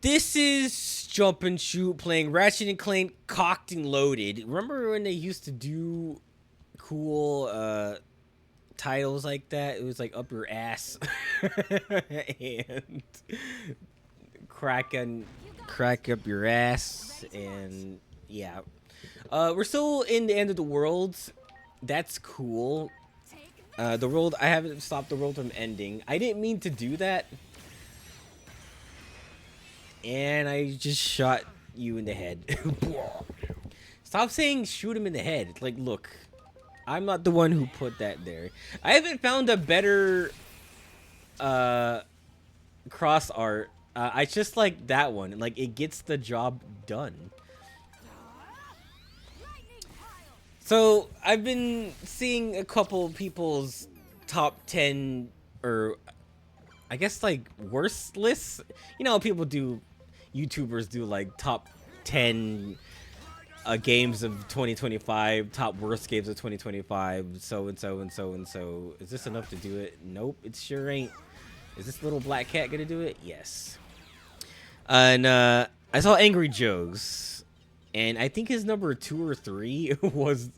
This is Jump and Shoot playing Ratchet and Clank Cocked and Loaded. Remember when they used to do cool titles like that? It was like Up Your Ass and crack and crack up your ass and yeah. We're still in the end of the world. That's cool. The world, I haven't stopped the world from ending. I didn't mean to do that. And I just shot you in the head. Stop saying shoot him in the head. Like, look, I'm not the one who put that there. I haven't found a better cross art. I just like that one. Like, it gets the job done. So, I've been seeing a couple people's top 10, or I guess, like, worst lists. You know, people do, YouTubers do, like, top 10 games of 2025, top worst games of 2025, so and so and so and so. Is this enough to do it? Nope, it sure ain't. Is this little black cat gonna do it? Yes. And I saw Angry Joe's, and I think his number 2 or 3 was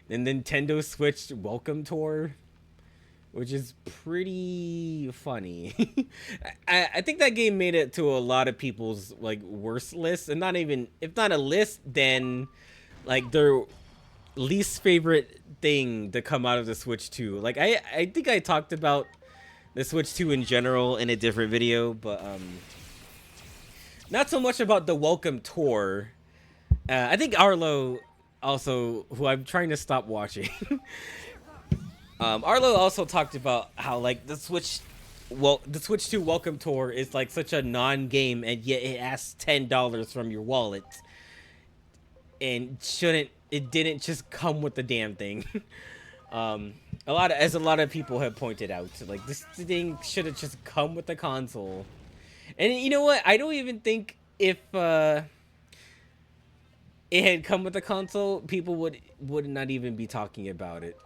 the Nintendo Switch Welcome Tour, which is pretty funny. I think that game made it to a lot of people's like worst lists, and not even, if not a list, then like their least favorite thing to come out of the Switch 2. Like I think I talked about the Switch 2 in general in a different video, but not so much about the Welcome Tour. I think Arlo also, who I'm trying to stop watching. Arlo also talked about how like the Switch 2 Welcome Tour is like such a non-game, and yet it asks $10 from your wallet, and it didn't just come with the damn thing. A lot of people have pointed out, like this thing should have just come with the console. And you know what? I don't even think if it had come with the console, people would not even be talking about it.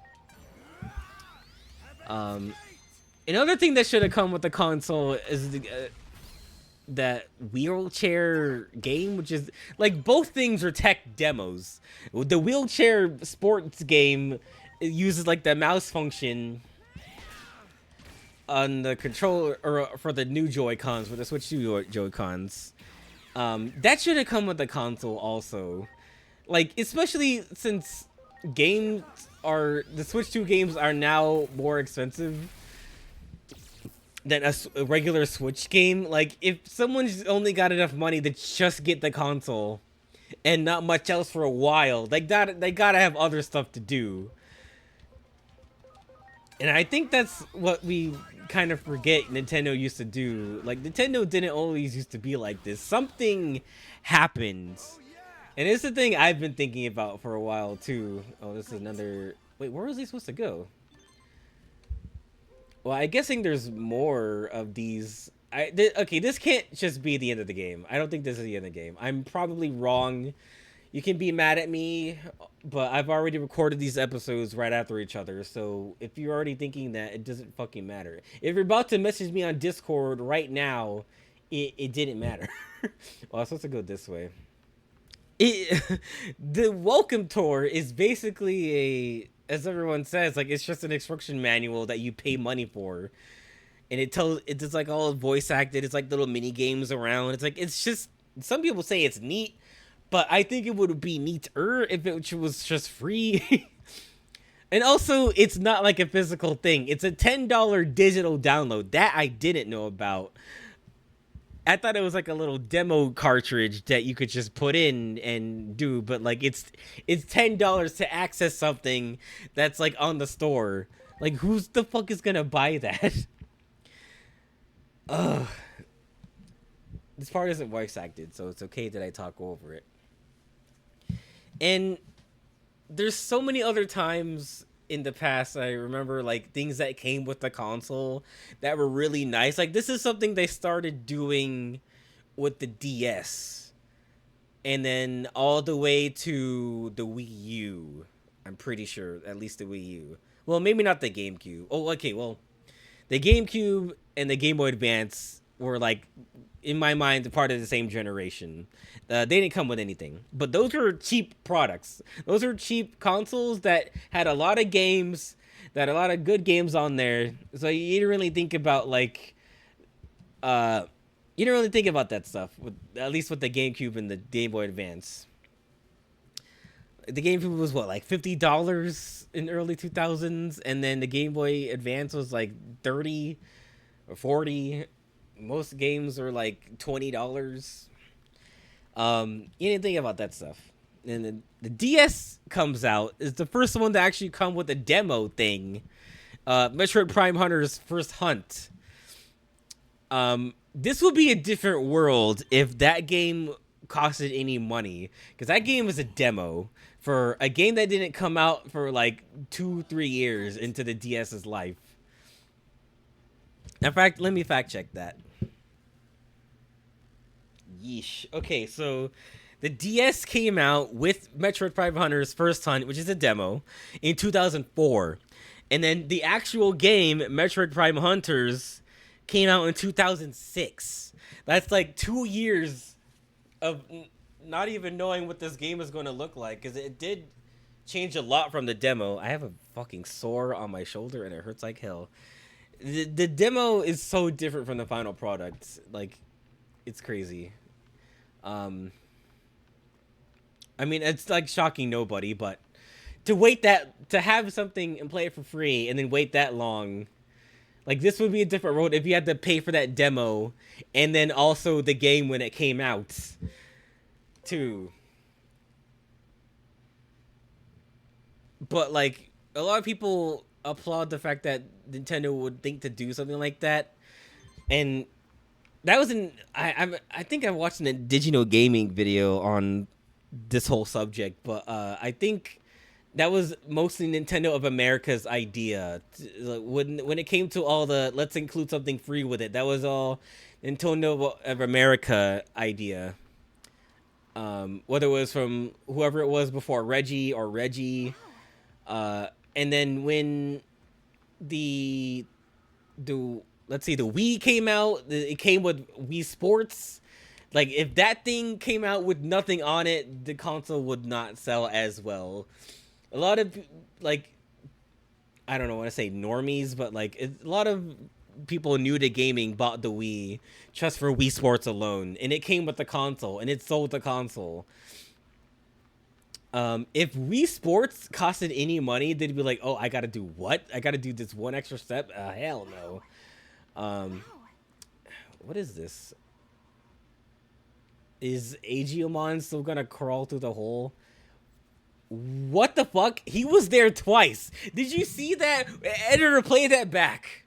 Another thing that should have come with the console is that wheelchair game, which is like both things are tech demos. The wheelchair sports game uses like the mouse function on the controller, or for the new Joy-Cons, for the Switch 2 Joy-Cons. That should have come with the console also. Like, especially since the Switch 2 games are now more expensive than a regular Switch game. Like, if someone's only got enough money to just get the console and not much else for a while, they gotta have other stuff to do. And I think that's what we kind of forget Nintendo used to do. Like, Nintendo didn't always used to be like this. Something happened. And it's the thing I've been thinking about for a while, too. Oh, this is another... Wait, where was he supposed to go? Well, I'm guessing there's more of these... Okay, this can't just be the end of the game. I don't think this is the end of the game. I'm probably wrong. You can be mad at me, but I've already recorded these episodes right after each other, so if you're already thinking that, it doesn't fucking matter. If you're about to message me on Discord right now, it didn't matter. Well, I'm supposed to go this way. The Welcome Tour is basically as everyone says, like, it's just an instruction manual that you pay money for. And it's like all voice acted, it's like little mini games around. It's like, it's just, some people say it's neat, but I think it would be neater if it was just free. And also, it's not like a physical thing. It's a $10 digital download. That I didn't know about. I thought it was like a little demo cartridge that you could just put in and do, but like it's $10 to access something that's like on the store. Like, who's the fuck is gonna buy that? Ugh. This part isn't voice acted, so it's okay that I talk over it. And there's so many other times in the past I remember, like, things that came with the console that were really nice. Like, this is something they started doing with the DS, and then all the way to the Wii U. I'm pretty sure, at least the Wii U. Well, maybe not the GameCube. Oh, okay, well, the GameCube and the Game Boy Advance were like, in my mind, part of the same generation. They didn't come with anything, but those were cheap products. Those are cheap consoles that had a lot of games, that had a lot of good games on there. So you didn't really think about like, uh, you didn't really think about that stuff. With at least with the GameCube and the Game Boy Advance. The GameCube was what, like $50 in early 2000s, and then the Game Boy Advance was like 30 or 40. Most games are like $20. You didn't think about that stuff. And then the DS comes out, is the first one to actually come with a demo thing. Metroid Prime Hunter's First Hunt. This would be a different world if that game costed any money, because that game was a demo for a game that didn't come out for like 2-3 years into the DS's life. In fact, let me fact check that. Yeesh. Okay, so the DS came out with Metroid Prime Hunter's First Hunt, which is a demo, in 2004. And then the actual game, Metroid Prime Hunters, came out in 2006. That's like 2 years of not even knowing what this game is going to look like, because it did change a lot from the demo. I have a fucking sore on my shoulder and it hurts like hell. The demo is so different from the final product. Like, it's crazy. I mean, it's like shocking nobody, but to have something and play it for free and then wait that long, like, this would be a different road if you had to pay for that demo and then also the game when it came out too. But like, a lot of people applaud the fact that Nintendo would think to do something like that, and that was I think I watched a Digino Gaming video on this whole subject, but I think that was mostly Nintendo of America's idea. When it came to all the let's include something free with it, that was all Nintendo of America idea. Whether it was from whoever it was before, Reggie, and then when the let's see, the Wii came out, it came with Wii Sports. Like, if that thing came out with nothing on it, the console would not sell as well. A lot of, like, I don't know want to say normies, but like a lot of people new to gaming bought the Wii just for Wii Sports alone, and it came with the console, and it sold the console. If Wii Sports costed any money, they'd be like, oh, I gotta do what? I gotta do this one extra step? Hell no. What is this? Is Agiomon still gonna crawl through the hole? What the fuck? He was there twice. Did you see that? Editor, play that back.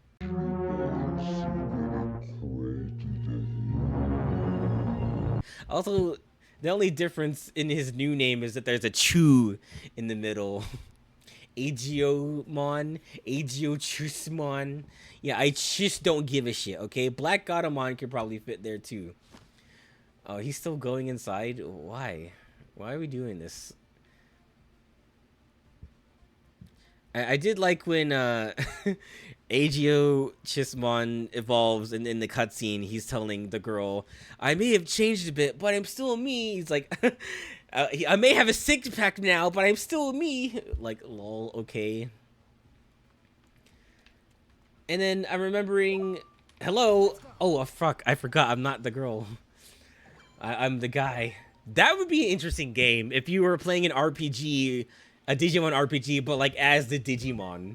Also, the only difference in his new name is that there's a Chu in the middle. Agiomon, Agiochusmon. Yeah, I just don't give a shit, okay? Black Godamon could probably fit there too. Oh, he's still going inside? Why? Why are we doing this? I did like when Agio Chismon evolves, and in the cutscene, he's telling the girl, I may have changed a bit, but I'm still me. He's like, I may have a six-pack now, but I'm still me. Like, lol, okay. And then I'm remembering, hello. Oh, fuck, I forgot. I'm not the girl. I'm the guy. That would be an interesting game if you were playing an RPG, a Digimon RPG, but like as the Digimon.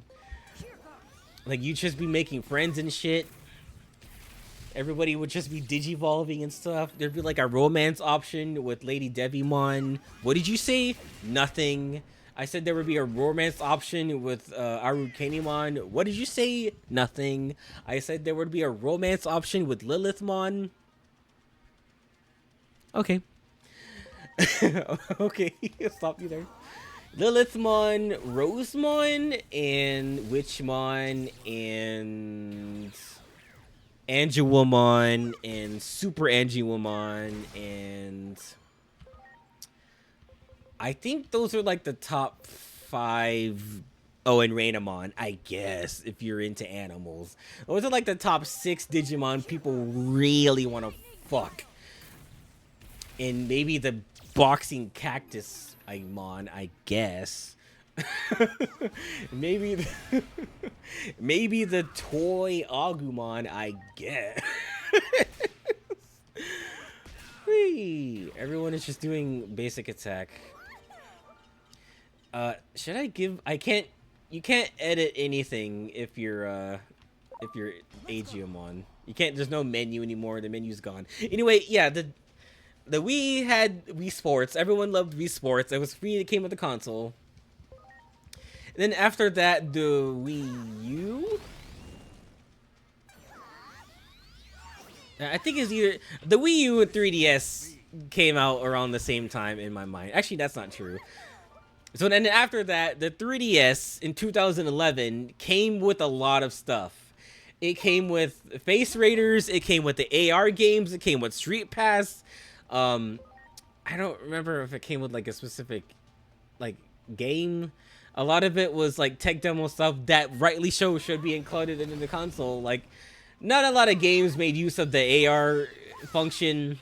Like, you'd just be making friends and shit. Everybody would just be digivolving and stuff. There'd be like a romance option with Lady Devimon. What did you say? Nothing. I said there would be a romance option with Arukenimon. What did you say? Nothing. I said there would be a romance option with Lilithmon. Okay. Okay, stop you there. Lilithmon, Rosemon, and Witchmon, and Angiwomon, and Super Angiwomon, and I think those are like the top 5 Oh, and Rainamon, I guess, if you're into animals. Those are like the top 6 Digimon people really want to fuck. And maybe the boxing cactus Mon, I guess. maybe the, maybe the toy Agumon, I guess. Whee! Everyone is just doing basic attack. Should I give? I can't. You can't edit anything if you're Agiamon. You can't. There's no menu anymore. The menu's gone. Anyway, yeah. The Wii had Wii Sports. Everyone loved Wii Sports. It was free. It came with the console. And then after that, the Wii U. I think it's either the Wii U and 3DS came out around the same time in my mind. Actually, that's not true. So then after that, the 3DS in 2011 came with a lot of stuff. It came with Face Raiders. It came with the AR games. It came with Street Pass. I don't remember if it came with like a specific like game. A lot of it was like tech demo stuff that rightly should be included in the console. Like, not a lot of games made use of the AR function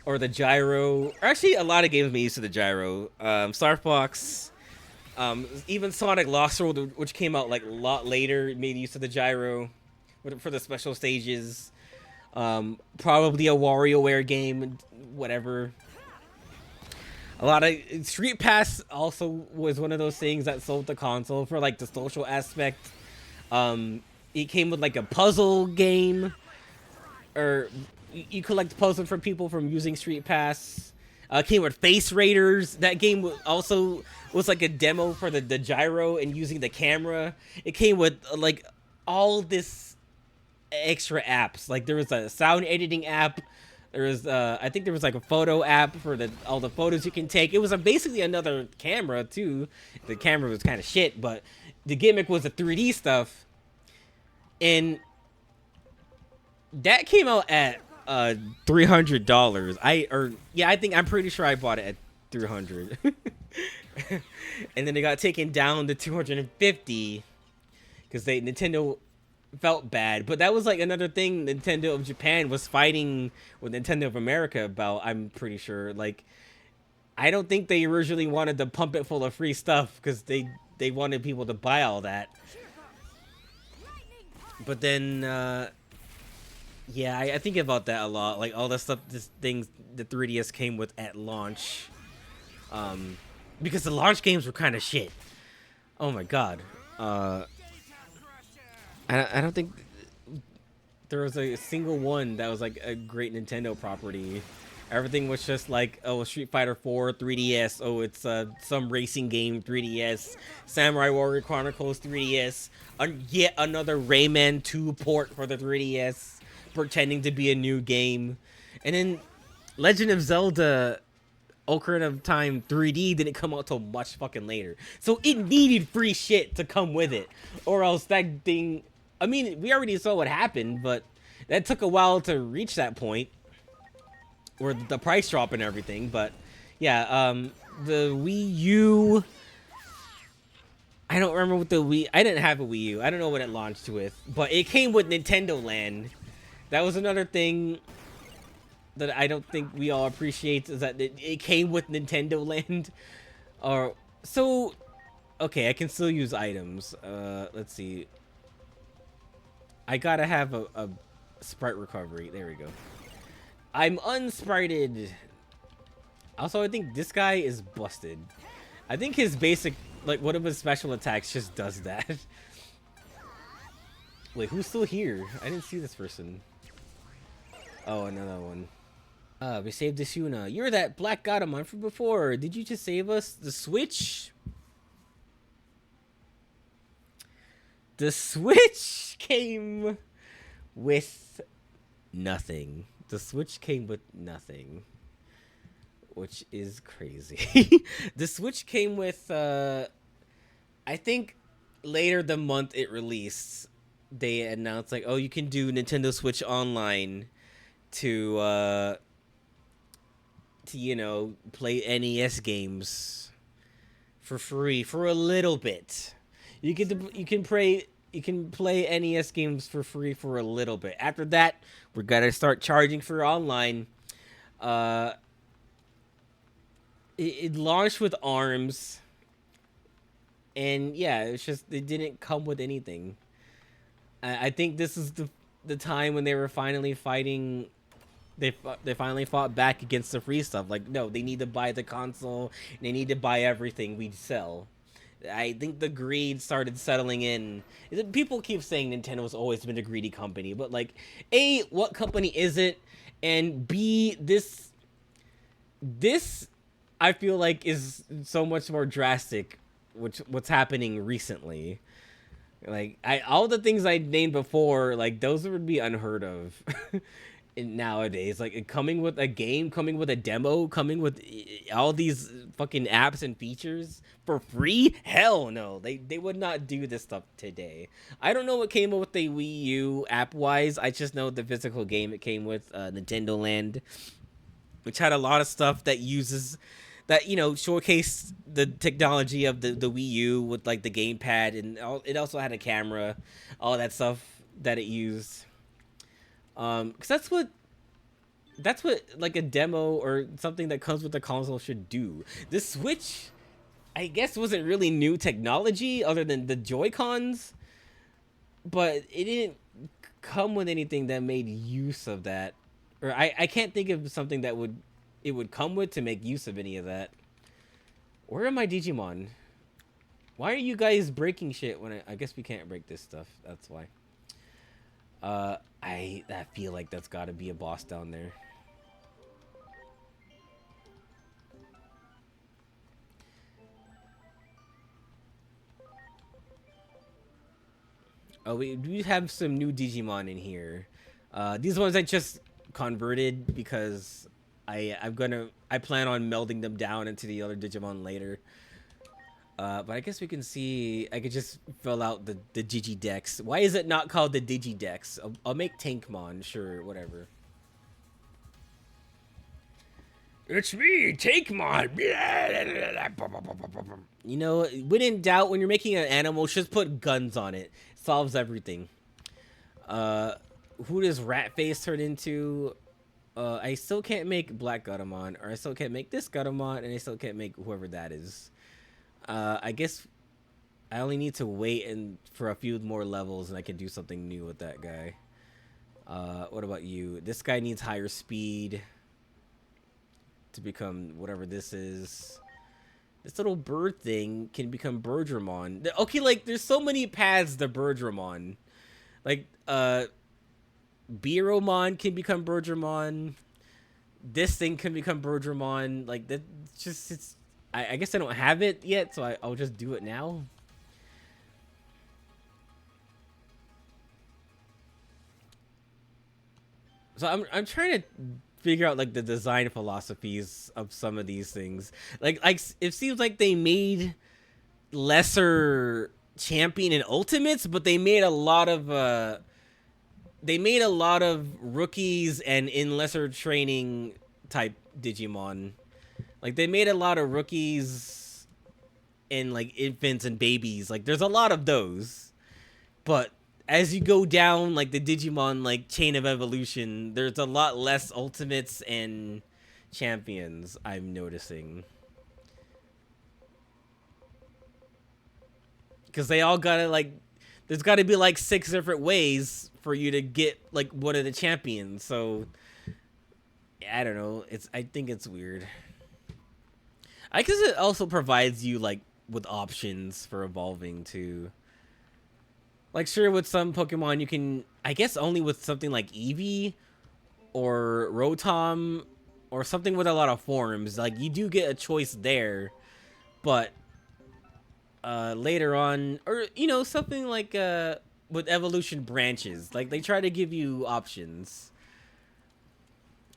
or the gyro. Actually, a lot of games made use of the gyro. Star Fox, even Sonic Lost World, which came out like a lot later, made use of the gyro for the special stages. Probably a WarioWare game, whatever. A lot of Street Pass also was one of those things that sold the console for like the social aspect. It came with like a puzzle game, or you collect puzzles from people from using Street Pass. Came with Face Raiders. That game also was like a demo for the gyro and using the camera. It came with like all this extra apps. Like there was a sound editing app. There was I think there was like a photo app for all the photos you can take. It was basically another camera too. The camera was kind of shit, but the gimmick was the 3D stuff. And that came out at $300. I'm pretty sure I bought it at 300. And then it got taken down to 250 because Nintendo felt bad. But that was like another thing Nintendo of Japan was fighting with Nintendo of America about. I'm pretty sure. Like, I don't think they originally wanted to pump it full of free stuff because they wanted people to buy all that. But then, yeah, I think about that a lot. Like all the stuff, things the 3DS came with at launch, because the launch games were kind of shit. Oh my god, I don't think there was a single one that was like a great Nintendo property. Everything was just like, oh, Street Fighter 4 3DS. Oh, it's some racing game 3DS. Samurai Warrior Chronicles 3DS. Yet another Rayman 2 port for the 3DS, pretending to be a new game. And then Legend of Zelda Ocarina of Time 3D didn't come out till much fucking later. So it needed free shit to come with it. Or else that thing... I mean, we already saw what happened, but that took a while to reach that point. Or the price drop and everything, but yeah, the Wii U, I don't remember what the Wii, I didn't have a Wii U, I don't know what it launched with, but it came with Nintendo Land. That was another thing that I don't think we all appreciate, is that it came with Nintendo Land. Or, so, okay, I can still use items, let's see, I gotta have a sprite recovery, there we go. I'm unsprited. Also, I think this guy is busted. I think his basic, like, one of his special attacks just does that. Wait, who's still here? I didn't see this person. Oh, another one. We saved this Yuna. You're that black god I'm on from before. Did you just save us? The Switch? The Switch came with nothing. The Switch came with nothing, which is crazy. The Switch came with, I think later the month it released, they announced like, oh, you can do Nintendo Switch Online to you know, play NES games for free for a little bit. You can play NES games for free for a little bit. After that, we're gonna start charging for online. Uh, it launched with ARMS, and yeah, it's just it didn't come with anything. I think this is the time when they were finally fighting. They finally fought back against the free stuff. Like, no, they need to buy the console. They need to buy everything we sell. I think the greed started settling in. People keep saying Nintendo's always been a greedy company, but like, A, what company is it? And B, this I feel like is so much more drastic, which what's happening recently. Like all the things I named before, like those would be unheard of nowadays. Like coming with a game, coming with a demo, coming with all these fucking apps and features for free. Hell no, they would not do this stuff today. I don't know what came with the Wii U app wise. I just know the physical game it came with, Nintendo Land, which had a lot of stuff that uses that showcase the technology of the Wii U with like the gamepad, and it also had a camera, all that stuff that it used. Because that's what like a demo or something that comes with the console should do. This Switch, I guess, wasn't really new technology other than the Joy Cons, but it didn't come with anything that made use of that, or I can't think of something that would come with to make use of any of that. Where are my Digimon? Why are you guys breaking shit when I guess we can't break this stuff? That's why. I feel like that's got to be a boss down there. Oh, we do have some new Digimon in here. These ones I just converted because I plan on melding them down into the other Digimon later. But I guess we can see. I could just fill out the Digidex. Why is it not called the Digidex? I'll make Tankmon. Sure, whatever. It's me, Tankmon. You know, when in doubt, when you're making an animal, just put guns on it. Solves everything. Who does Ratface turn into? I still can't make Black Garamon, or I still can't make this Garamon, and I still can't make whoever that is. I guess I only need to wait for a few more levels, and I can do something new with that guy. What about you? This guy needs higher speed to become whatever this is. This little bird thing can become Birdramon. Okay, like, there's so many paths to Birdramon. Like, Beeromon can become Birdramon. This thing can become Birdramon. Like, that just, it's... I guess I don't have it yet, so I'll just do it now. So I'm trying to figure out like the design philosophies of some of these things. Like it seems like they made lesser champion and ultimates, but they made a lot of rookies and in lesser training type Digimon. Like they made a lot of rookies and like infants and babies. Like there's a lot of those. But as you go down like the Digimon like chain of evolution, there's a lot less ultimates and champions, I'm noticing. Because they all gotta like, there's gotta be like 6 different ways for you to get like one of the champions. So I don't know. I think it's weird. I guess it also provides you like with options for evolving too. Like sure, with some Pokemon you can, I guess only with something like Eevee or Rotom or something with a lot of forms, like you do get a choice there. But later on, or you know, something like with evolution branches, like they try to give you options.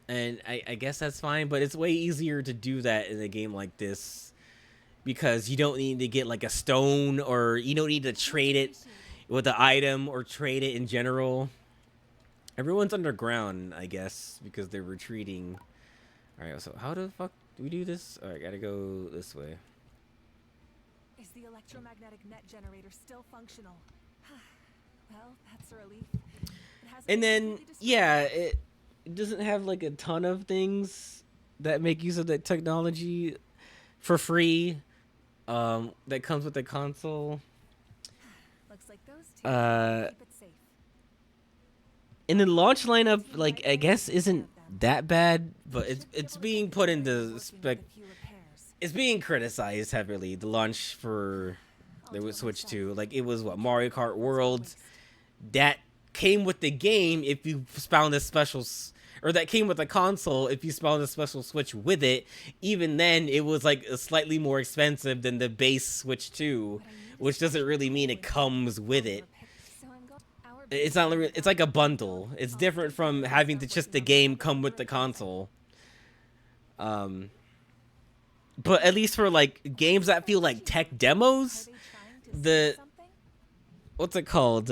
And I guess that's fine, but it's way easier to do that in a game like this because you don't need to get like a stone, or you don't need to trade it with an item or trade it in general. Everyone's underground, I guess, because they're retreating. Alright, so how the fuck do we do this? Alright, gotta go this way. the electromagnetic net generator still functional? Well, that's a relief. It hasn't And been then completely destroyed. yeah, it doesn't have like a ton of things that make use of that technology for free. That comes with the console. Looks like those two Uh, keep it safe. and the launch lineup, Team like White I will guess, take care isn't of them. that bad, but Should be it's able to being get the put generator into working spec. with a few repairs. It's being criticized heavily. The launch for I'll the do it Switch myself. 2, like it was what Can't Mario let Kart efforts go to Worlds waste. that came with the game if you found a special or that came with the console if you found a special Switch with it. Even then, it was like slightly more expensive than the base Switch 2, But I need a which doesn't special really mean tool it in comes with the it. repair. So I'm going. Our It's base not. game It's like a development bundle. build. It's I'll different take care from of it and having to start just working the on game whatever come with newer the it comes in. console. But at least for like games that feel like tech Are demos, they trying to the say something? what's it called?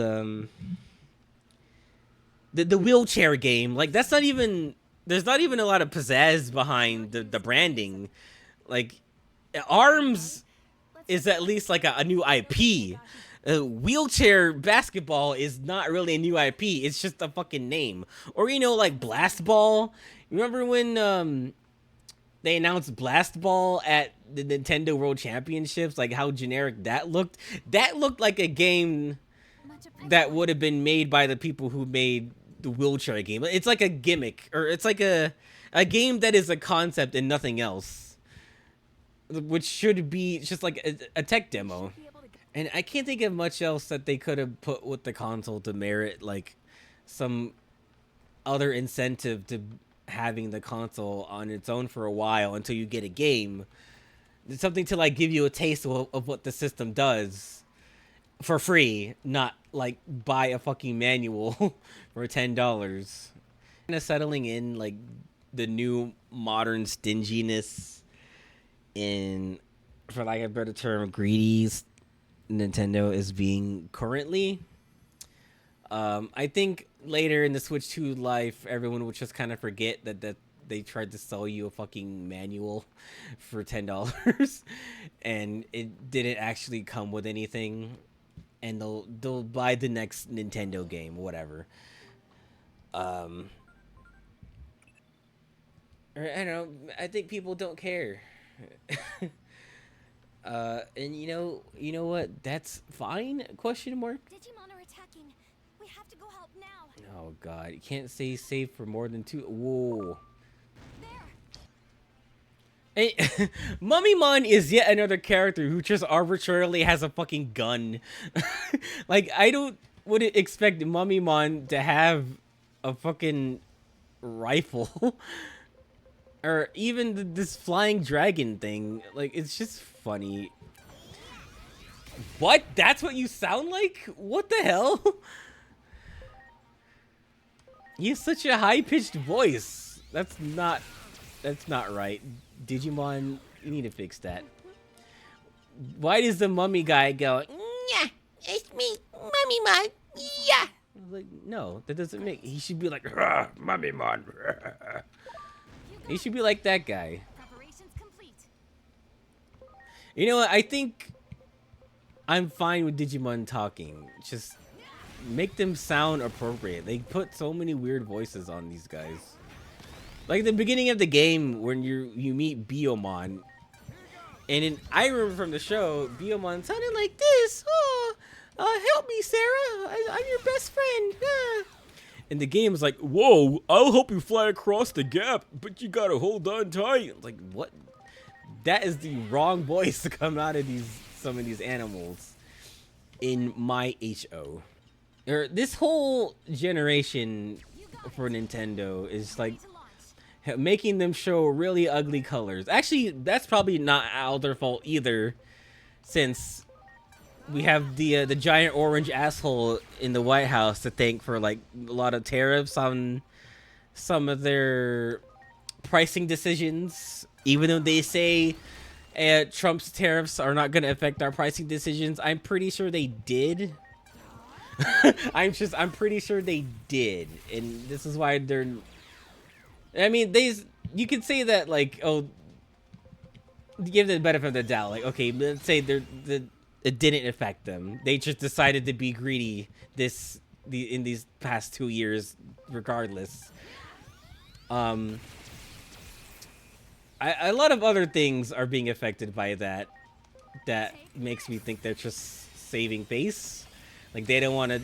The wheelchair game, like that's not even. There's not even a lot of pizzazz behind the branding. Like Arms Let's is get at least like a new started. IP. Wheelchair basketball is not really a new IP. It's just a fucking name. Or like Blast Ball. Remember when they announced Blast Ball at the Nintendo World Championships? Like how generic that looked. That looked like a game Much that appreciated. would have been made by the people who made the wheelchair game. It's like a gimmick, or it's like a game that is a concept and nothing else, which should be just like a tech demo. Should be able to get And I can't think of much else that they could have put with the console to merit like some other incentive to having the console on its own for a while until you get a game. It's something to like give you a taste of what the system does for free, not like buy a fucking manual for $10. Kind of settling in like the new modern stinginess in, for lack of a better term, greedy Nintendo is being currently. I think later in the Switch 2 life, everyone would just kind of forget that they tried to sell you a fucking manual for $10, and it didn't actually come with anything. And they'll buy the next Nintendo game, whatever. Or, I don't know. I think people don't care. And you know what? That's fine? Question mark. Digimon are attacking. We have to go help now. Oh god, you can't stay safe for more than 2. Whoa. There. Hey, Mummymon is yet another character who just arbitrarily has a fucking gun. Like I don't wouldn't expect Mummymon to have a fucking rifle. Or even this flying dragon thing. Like it's just funny. What? That's what you sound like? What the hell? He has such a high-pitched voice. That's not right. Digimon, you need to fix that. Why does the mummy guy go, yeah, it's me, Mummymon, yeah? Like, no, that doesn't make. He should be like, Mummymon. He should be like that guy. Preparations complete. You know what? I think I'm fine with Digimon talking. Just make them sound appropriate. They put so many weird voices on these guys. Like the beginning of the game when you meet Biomon, and I remember from the show, Biomon sounded like this. Oh, help me, Sarah. I'm your best friend. Ah. And the game is like, whoa, I'll help you fly across the gap, but you gotta hold on tight. Like, what? That is the wrong voice to come out of some of these animals in my HO. Or this whole generation for Nintendo is like making them show really ugly colors. Actually, that's probably not all their fault either, since we have the giant orange asshole in the White House to thank for like a lot of tariffs on some of their pricing decisions. Even though they say Trump's tariffs are not going to affect our pricing decisions, I'm pretty sure they did. I'm pretty sure they did, and this is why they're. I mean, you could say that like, oh, give them the benefit of the doubt. Like, okay, let's say it didn't affect them. They just decided to be greedy in these past 2 years, regardless. Um, a lot of other things are being affected by that. That makes me think they're just saving face. Like they don't want to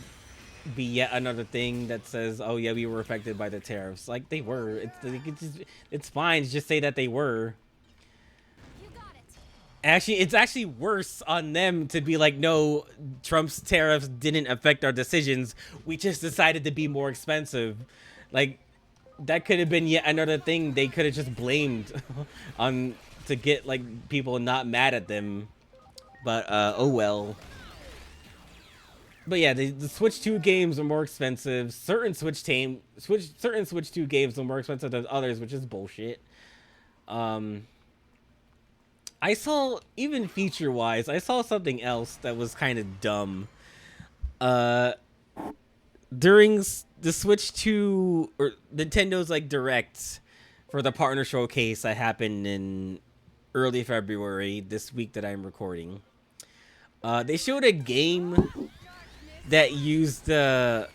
be yet another thing that says, "Oh yeah, we were affected by the tariffs." Like they were. It's fine. Just say that they were. Actually, it's actually worse on them to be like, "No, Trump's tariffs didn't affect our decisions. We just decided to be more expensive." Like that could have been yet another thing they could have just blamed on to get like people not mad at them. But oh well. But yeah, the Switch 2 games are more expensive. Certain Switch 2 games are more expensive than others, which is bullshit. I saw, even feature wise, I saw something else that was kind of dumb. Uh, During the Switch 2 or Nintendo's like Direct for the partner showcase that happened in early February, this week that I'm recording. They showed a game that used this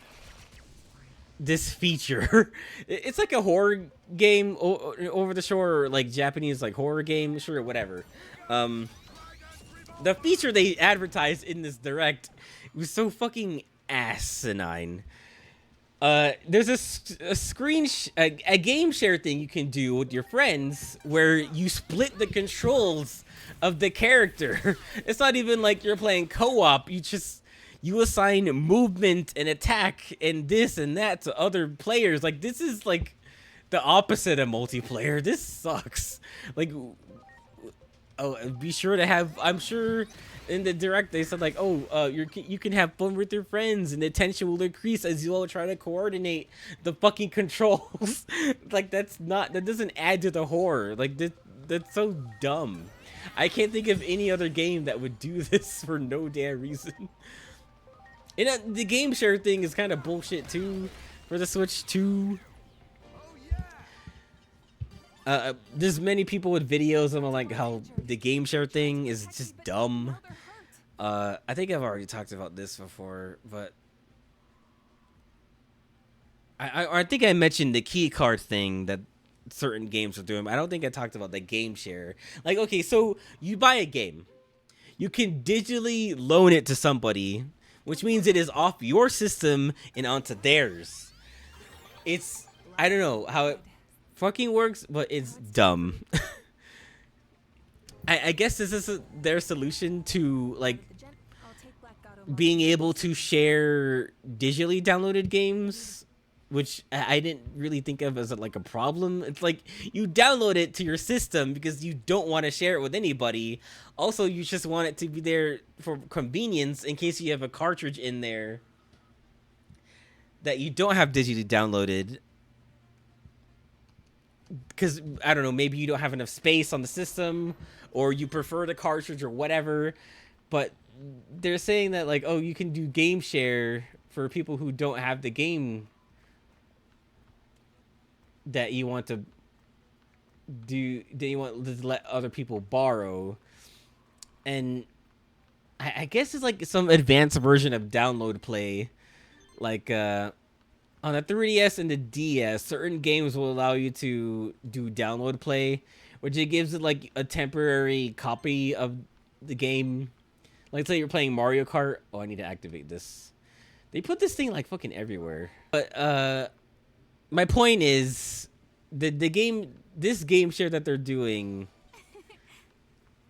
feature. It's like a horror game over the shore, or like Japanese like horror game, sure, whatever. The feature they advertised in this Direct was so fucking asinine. There's a game share thing you can do with your friends where you split the controls of the character. It's not even like you're playing co-op. You assign movement and attack and this and that to other players. Like this is like the opposite of multiplayer. This sucks. Like, oh, be sure to have. I'm sure in the Direct they said like, oh, you can have fun with your friends and the tension will increase as you all try to coordinate the fucking controls. Like that doesn't add to the horror. Like that's so dumb. I can't think of any other game that would do this for no damn reason. And the game share thing is kind of bullshit too for the Switch 2. There's many people with videos on like how the game share thing is just dumb. I think I've already talked about this before, but I think I mentioned the key card thing that certain games are doing, but I don't think I talked about the game share. Like, okay, so you buy a game, you can digitally loan it to somebody, which means it is off your system and onto theirs. I don't know how it fucking works, but it's dumb. I guess this is their solution to like being able to share digitally downloaded games, which I didn't really think of as like a problem. It's like you download it to your system because you don't want to share it with anybody. Also, you just want it to be there for convenience in case you have a cartridge in there that you don't have digitally downloaded. Because, I don't know, maybe you don't have enough space on the system or you prefer the cartridge or whatever. But they're saying that, like, oh, you can do game share for people who don't have the game that you want to do, that you want to let other people borrow. And I guess it's like some advanced version of download play. Like, on the 3DS and the DS, certain games will allow you to do download play, which it gives it like a temporary copy of the game. Like, say you're playing Mario Kart. Oh, I need to activate this. They put this thing like fucking everywhere. But my point is, this game share that they're doing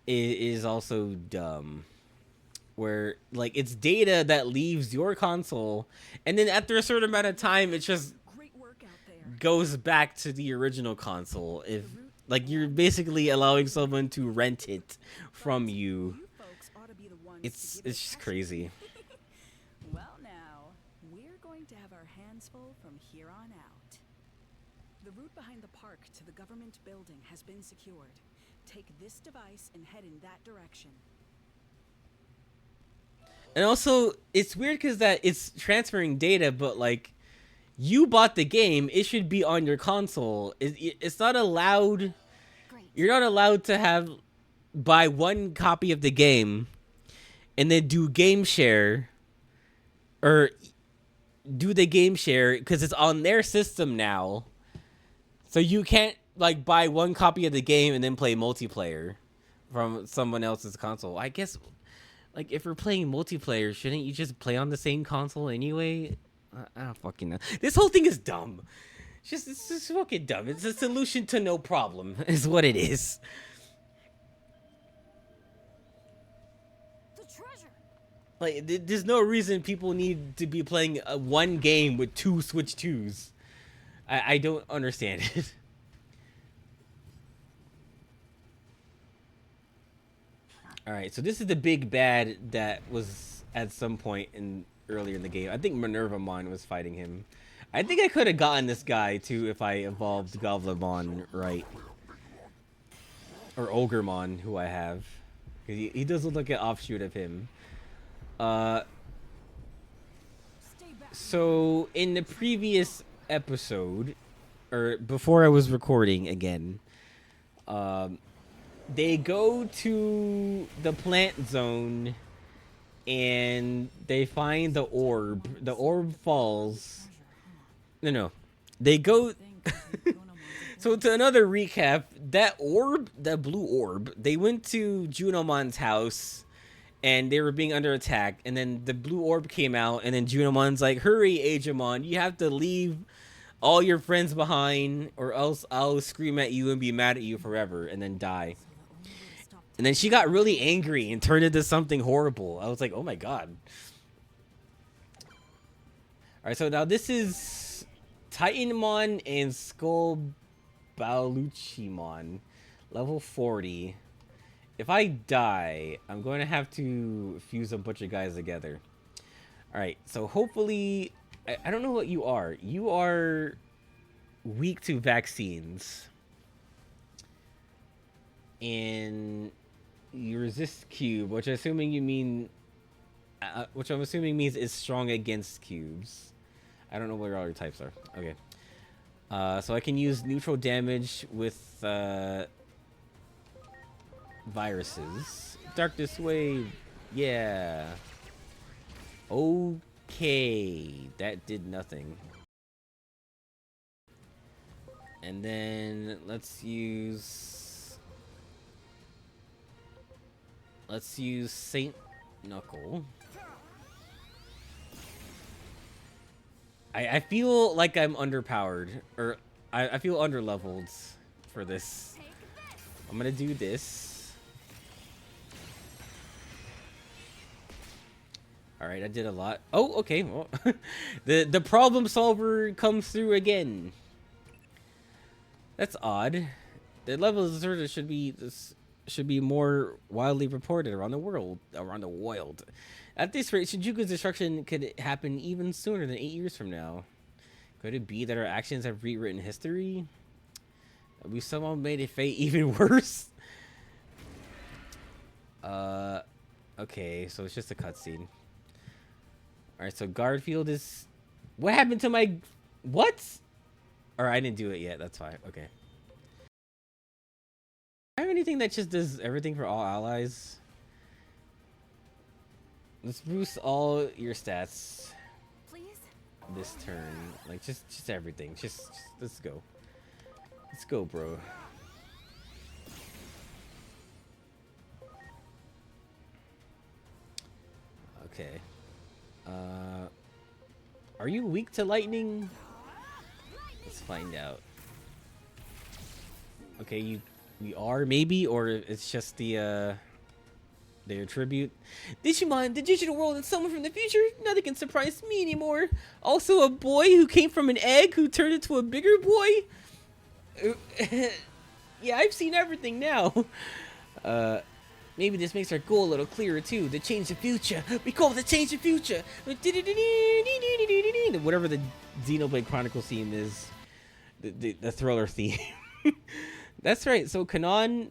is also dumb. Where like it's data that leaves your console, and then after a certain amount of time, it just goes back to the original console. If like you're basically allowing someone to rent it from you, it's just crazy. Well, now we're going to have our hands full from here on out. The route behind the park to the government building has been secured. Take this device and head in that direction. And also, it's weird because that it's transferring data, but like, you bought the game, it should be on your console. It's not allowed. You're not allowed to have buy one copy of the game and then do game share, or do the game share because it's on their system now. So you can't like buy one copy of the game and then play multiplayer from someone else's console. I guess like if we're playing multiplayer, shouldn't you just play on the same console anyway? I don't fucking know. This whole thing is dumb. It's just fucking dumb. It's a solution to no problem, is what it is. The treasure. Like, there's no reason people need to be playing one game with 2 Switch 2s. I don't understand it. Alright, so this is the big bad that was at some point earlier in the game. I think Minervamon was fighting him. I think I could have gotten this guy too if I evolved Gobblemon right. Or Ogremon, who I have. He does look like an offshoot of him. So in the previous episode, or before I was recording again, they go to the plant zone and they find the orb. The orb falls. No. They go... So to another recap, that orb, that blue orb, they went to Junomon's house and they were being under attack, and then the blue orb came out, and then Junomon's like, hurry, Agemon, you have to leave all your friends behind or else I'll scream at you and be mad at you forever and then die. And then she got really angry and turned into something horrible. I was like, oh my god. Alright, so now this is Titanmon and Skullbaluchimon, level 40. If I die, I'm going to have to fuse a bunch of guys together. Alright, so hopefully... I don't know what you are. You are weak to vaccines. And you resist cube, which I'm assuming you mean... which I'm assuming means is strong against cubes. I don't know what all your types are. Okay. So I can use neutral damage with viruses. Darkness Wave. Yeah. Okay. That did nothing. And then let's use Saint Knuckle. I feel like I'm underpowered, or I feel underleveled for this. I'm gonna do this. Alright, I did a lot. Oh, okay. Well, the problem solver comes through again. That's odd. The level of deserter should be more widely reported around the world. At this rate, Shinjuku's destruction could happen even sooner than 8 years from now. Could it be that our actions have rewritten history? Have we somehow made a fate even worse? Okay, so it's just a cutscene. Alright, so Guardfield is... What happened to my... What? Or I didn't do it yet, that's fine, okay. Do I have anything that just does everything for all allies? Let's boost all your stats. Please? This turn. Like, just everything. Just let's go. Let's go, bro. Okay. Are you weak to lightning? Let's find out. Okay, we are maybe, or it's just their tribute. Digimon, the digital world, and someone from the future. Nothing can surprise me anymore. Also, a boy who came from an egg who turned into a bigger boy. Yeah, I've seen everything now. Maybe this makes our goal a little clearer too. To change the future. We call it the change the future. Whatever the Xenoblade Chronicles theme is, the thriller theme. That's right. So Kanon,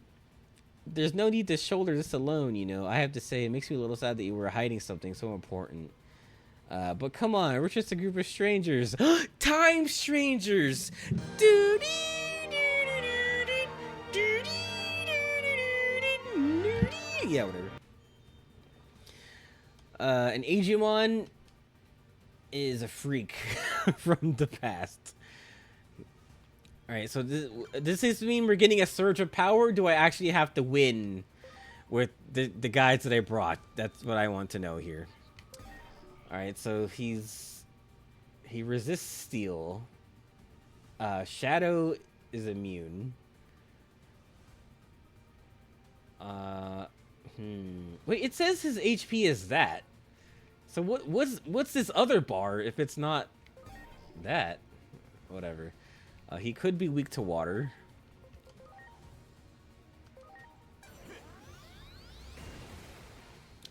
there's no need to shoulder this alone. You know, I have to say, it makes me a little sad that you were hiding something so important. But come on, we're just a group of strangers. Time strangers. Yeah, whatever. An Digimon is a freak from the past. Alright, so this is mean we're getting a surge of power? Do I actually have to win with the guys that I brought? That's what I want to know here. Alright, so he resists steel. Shadow is immune. Wait, it says his HP is that. So what's this other bar if it's not that? Whatever. He could be weak to water.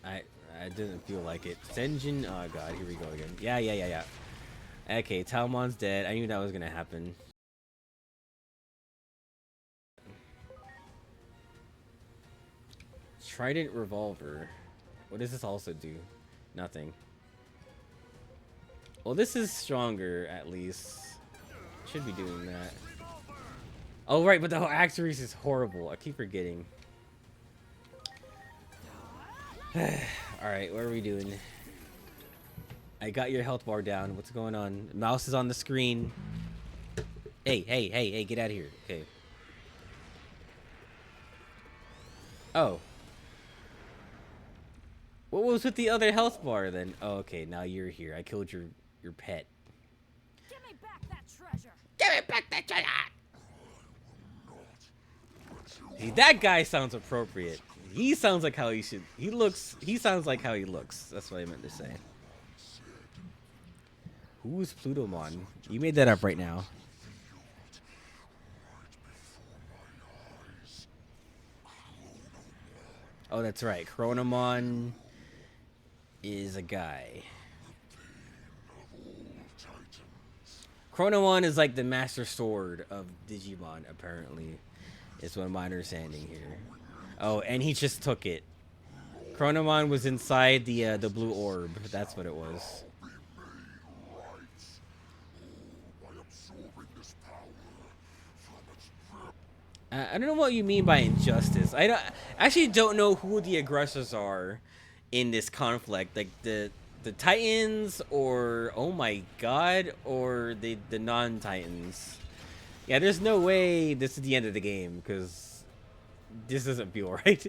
I didn't feel like it. Senjin, oh god, here we go again. Yeah. Okay, Talmon's dead. I knew that was gonna happen. Trident revolver. What does this also do? Nothing. Well, this is stronger at least. Should be doing that. Oh right, but the whole Axeries is horrible. I keep forgetting. Alright, what are we doing? I got your health bar down. What's going on? Mouse is on the screen. Hey, get out of here. Okay. Oh. What was with the other health bar then? Oh, okay, now you're here. I killed your pet. Give me back that treasure. Give me back that treasure! See, that guy sounds appropriate. He sounds like how he should. He sounds like how he looks. That's what I meant to say. Who's Plutomon? You made that up right now. Oh, that's right. Chronomon is a guy. Chronomon is like the master sword of Digimon, apparently. Is what my understanding here. Oh, and he just took it. Chronomon was inside the blue orb. That's what it was. I don't know what you mean by injustice. I actually don't know who the aggressors are in this conflict. Like the Titans, or oh my god, or the non-Titans. Yeah, there's no way this is the end of the game because this doesn't feel right.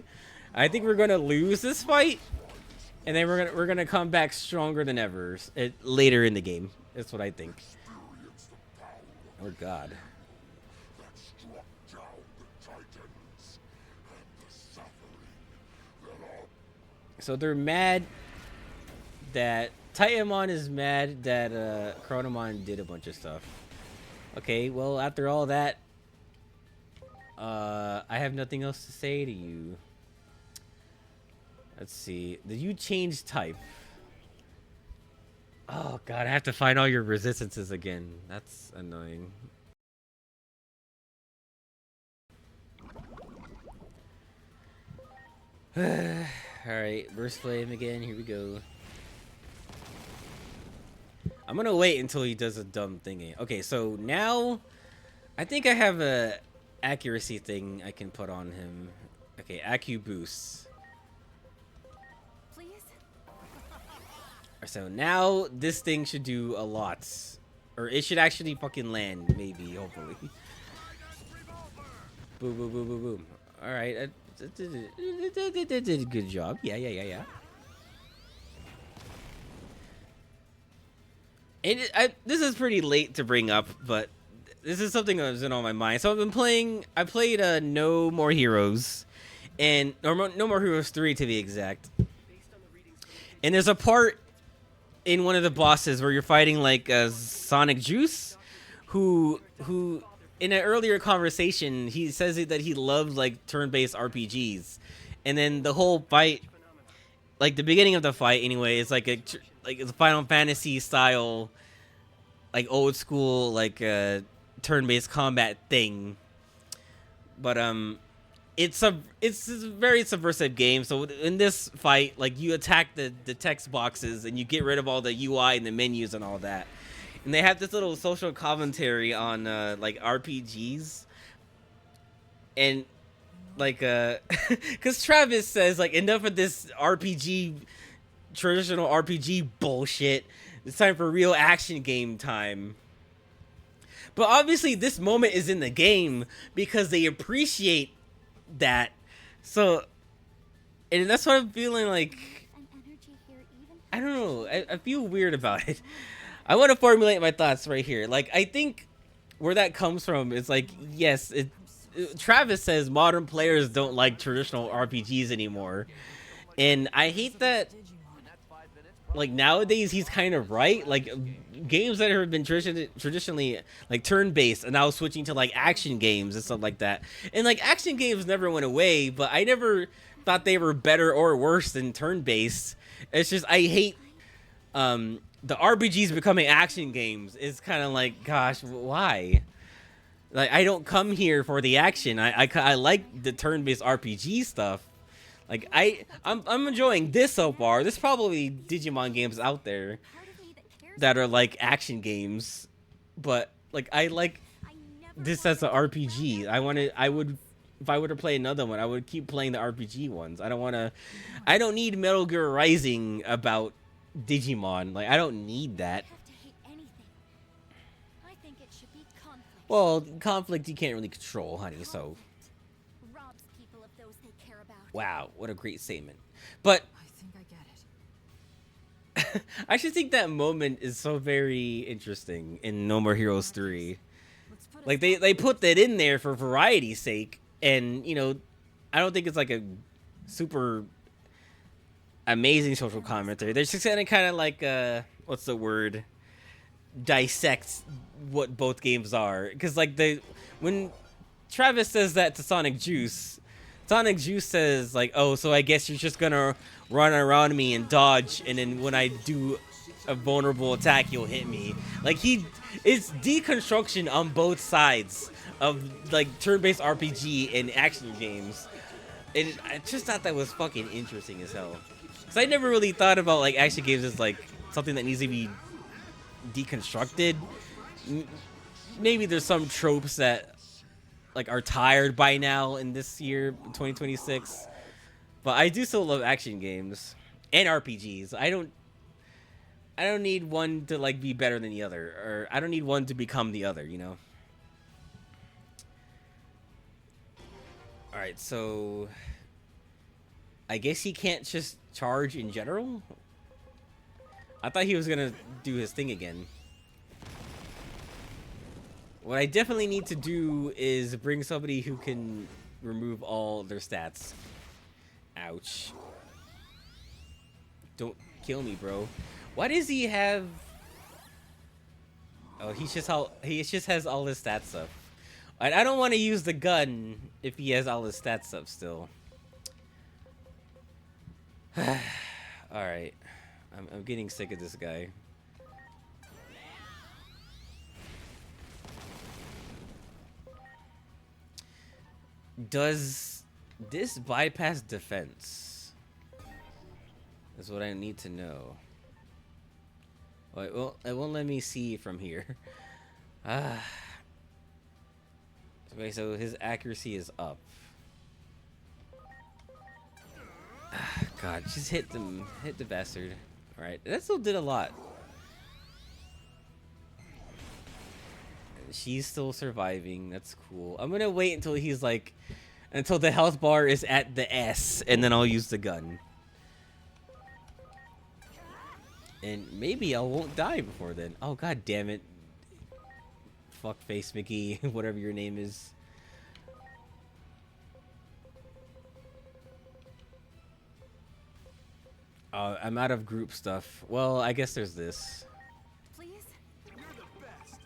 I think we're gonna lose this fight, and then we're gonna come back stronger than ever later in the game. That's what I think. Oh god. So they're mad that Titanmon is mad that Chronomon did a bunch of stuff. Okay, well after all that, I have nothing else to say to you. Let's see. Did you change type? Oh god, I have to find all your resistances again. That's annoying. Alright, burst flame again. Here we go. I'm gonna wait until he does a dumb thingy. Okay, so now I think I have a accuracy thing I can put on him. Okay, Acu boost. Please? So now this thing should do a lot. Or it should actually fucking land, maybe, hopefully. Boom, boom, boom, boom, boom. Alright, did a good job. Yeah. And this is pretty late to bring up, but this is something that was in on my mind. So I played No More Heroes, and No More Heroes 3 to be exact. And there's a part in one of the bosses where you're fighting like Sonic Juice, who in an earlier conversation he says that he loves like turn-based RPGs, and then the whole fight, like the beginning of the fight anyway, is like it's a Final Fantasy style, like old school like turn-based combat thing. But it's a very subversive game. So in this fight, like you attack the text boxes and you get rid of all the UI and the menus and all that. And they have this little social commentary on like RPGs, and like because Travis says like enough of this RPG, traditional RPG bullshit. It's time for real action game time. But obviously this moment is in the game because they appreciate that. So, and that's what I'm feeling like. I don't know. I feel weird about it. I want to formulate my thoughts right here. Like, I think where that comes from is like, yes, Travis says modern players don't like traditional RPGs anymore. And I hate that, like, nowadays he's kind of right. Like, games that have been traditionally like turn-based and now switching to like action games and stuff like that. And like action games never went away, but I never thought they were better or worse than turn-based. It's just I hate the RPGs becoming action games. Is kind of like, gosh, why? Like, I don't come here for the action. I like the turn-based RPG stuff. Like, I'm enjoying this so far. There's probably Digimon games out there that are like action games, but like I like this as an RPG. I would, if I were to play another one, I would keep playing the RPG ones. I don't need Metal Gear Rising about Digimon. Like, I don't need that. Well, conflict you can't really control, honey, so. Wow, what a great statement. But I think I get it. I actually think that moment is so very interesting in No More Heroes 3. Like, they put that in there for variety's sake, and, you know, I don't think it's like a super amazing social commentary. They're just kind of like, what's the word? Dissect what both games are. Because, like, when Travis says that to Sonic Juice says, like, oh, so I guess you're just gonna run around me and dodge, and then when I do a vulnerable attack, you'll hit me. Like, it's deconstruction on both sides of, like, turn-based RPG and action games. And I just thought that was fucking interesting as hell. Because I never really thought about, like, action games as, like, something that needs to be deconstructed. Maybe there's some tropes that, like, are tired by now in this year, 2026. But I do still love action games and RPGs. I don't need one to, like, be better than the other, or I don't need one to become the other, you know? Alright, so I guess he can't just charge in general? I thought he was gonna do his thing again. What I definitely need to do is bring somebody who can remove all their stats. Ouch. Don't kill me, bro. Why does he have... Oh, he just has all his stats up. I don't want to use the gun if he has all his stats up still. Alright. I'm getting sick of this guy. Does this bypass defense? That's what I need to know. Well, it won't let me see from here. Okay, so his accuracy is up. God, just hit the bastard. All right, that still did a lot. She's still surviving. That's cool. I'm gonna wait until he's like, until the health bar is at the S, and then I'll use the gun. And maybe I won't die before then. Oh, god damn it. Fuckface Mickey, whatever your name is. I'm out of group stuff. Well, I guess there's this. Please? You're the best.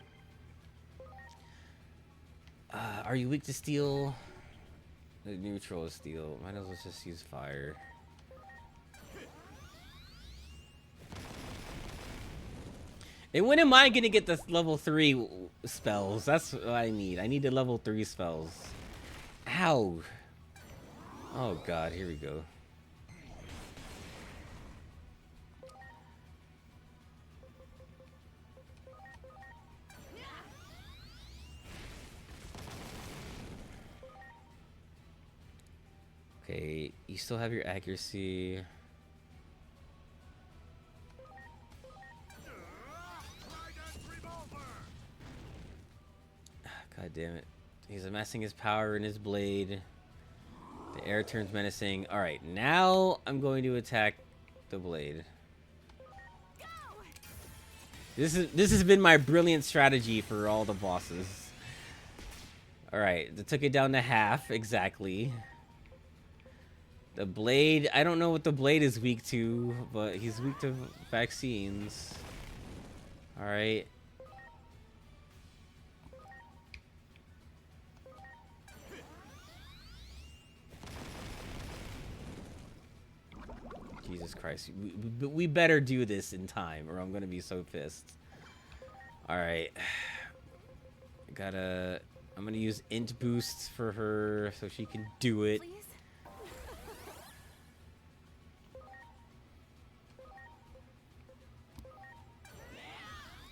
Are you weak to steel? The neutral is steel. Might as well just use fire. And when am I gonna get the level 3 spells? That's what I need. I need the level 3 spells. Ow. Oh god, here we go. Okay, you still have your accuracy. God damn it. He's amassing his power in his blade. The air turns menacing. Alright, now I'm going to attack the blade. This has been my brilliant strategy for all the bosses. Alright, that took it down to half, exactly. The blade, I don't know what the blade is weak to, but he's weak to vaccines. Alright. Jesus Christ. We better do this in time, or I'm gonna be so pissed. Alright. I'm gonna use int boost for her so she can do it. Please?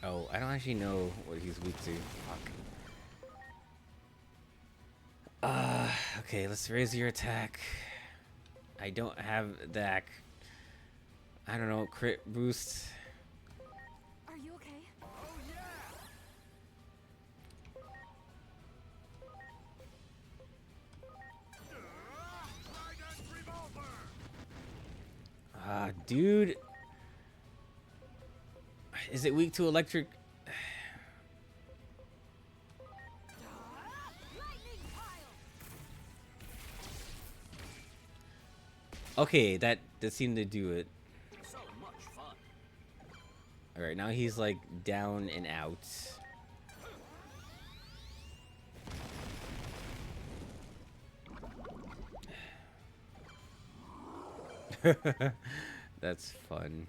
Oh, I don't actually know what he's weak to. Fuck. Okay, let's raise your attack. I don't have that. I don't know, crit boost. Are you okay? Oh yeah! Trident revolver! Dude. Is it weak to electric? Lightning pile. Okay, that seemed to do it. So much fun. Alright, now he's like down and out. That's fun.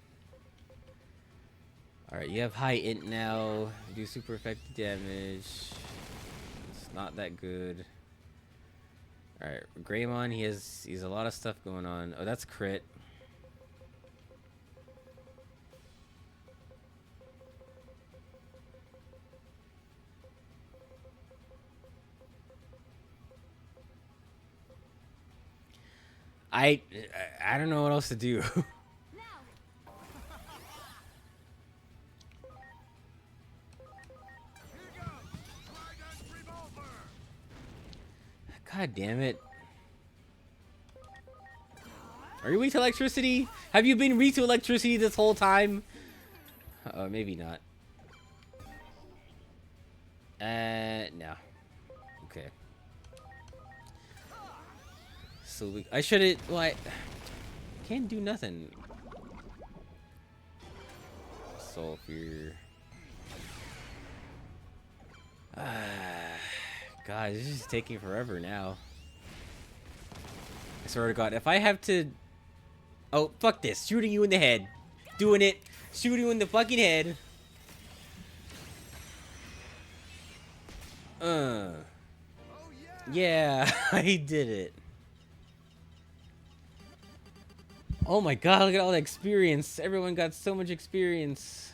Alright, you have high int now. You do super effective damage. It's not that good. Alright, Greymon, he's a lot of stuff going on. Oh, that's crit. I don't know what else to do. Now. Here goes! Trident revolver! God damn it. Are you weak to electricity? Have you been weak to electricity this whole time? Maybe not. No. Okay. So I shouldn't. Well, I can't do nothing. Sulfur. God, this is just taking forever now. I swear to God, if I have to. Oh, fuck this. Shooting you in the head. Doing it. Shooting you in the fucking head. Oh Yeah, yeah! I did it. Oh my God, look at all the experience. Everyone got so much experience.